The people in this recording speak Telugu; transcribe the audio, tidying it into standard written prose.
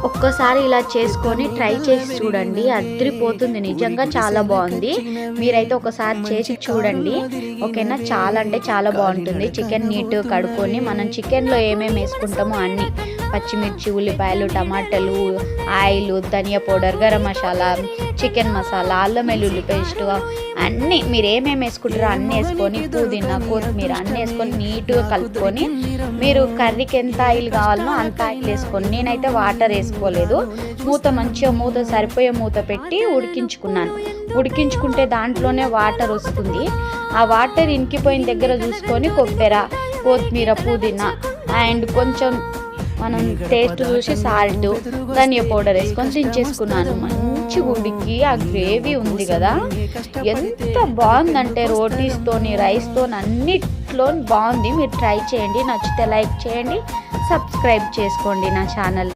ఒక్కసారి ఇలా చేసుకొని ట్రై చేసి చూడండి, అదిరిపోతుంది, నిజంగా చాలా బాగుంది. మీరైతే ఒకసారి చేసి చూడండి, ఓకేనా. చాలా అంటే చాలా బాగుంటుంది. చికెన్ నీట్గా కడుక్కొని మనం చికెన్లో ఏమేమి వేసుకుంటామో అన్నీ, పచ్చిమిర్చి, ఉల్లిపాయలు, టమాటాలు, ఆయిల్, ధనియా పౌడర్, గరం మసాలా, చికెన్ మసాలా, అల్లం వెల్లుల్లి పేస్ట్ అన్నీ మీరు ఏమేమి వేసుకుంటారో అన్నీ వేసుకొని, పుదీనా, కొత్తిమీర అన్నీ వేసుకొని నీట్గా కలుపుకొని, మీరు కర్రీకి ఎంత ఆయిల్ కావాలనో అంత ఆయిల్ వేసుకొని, నేనైతే వాటర్ వేసుకోలేదు, మంచిగా సరిపోయే మూత పెట్టి ఉడికించుకుంటే దాంట్లోనే వాటర్ వస్తుంది. ఆ వాటర్ ఇంకిపోయిన దగ్గర చూసుకొని కొత్తిమీర, పుదీనా అండ్ కొంచెం మనం టేస్ట్ చూసి సాల్ట్, ధనియా పౌడర్ వేసుకొని దించేసుకున్నాను. మంచి ఉడికి ఆ గ్రేవీ ఉంది కదా, ఎంత బాగుందంటే రోటీస్తోని, రైస్తోని, అన్నిట్లో బాగుంది. మీరు ట్రై చేయండి, నచ్చితే లైక్ చేయండి, సబ్స్క్రైబ్ చేసుకోండి నా ఛానల్.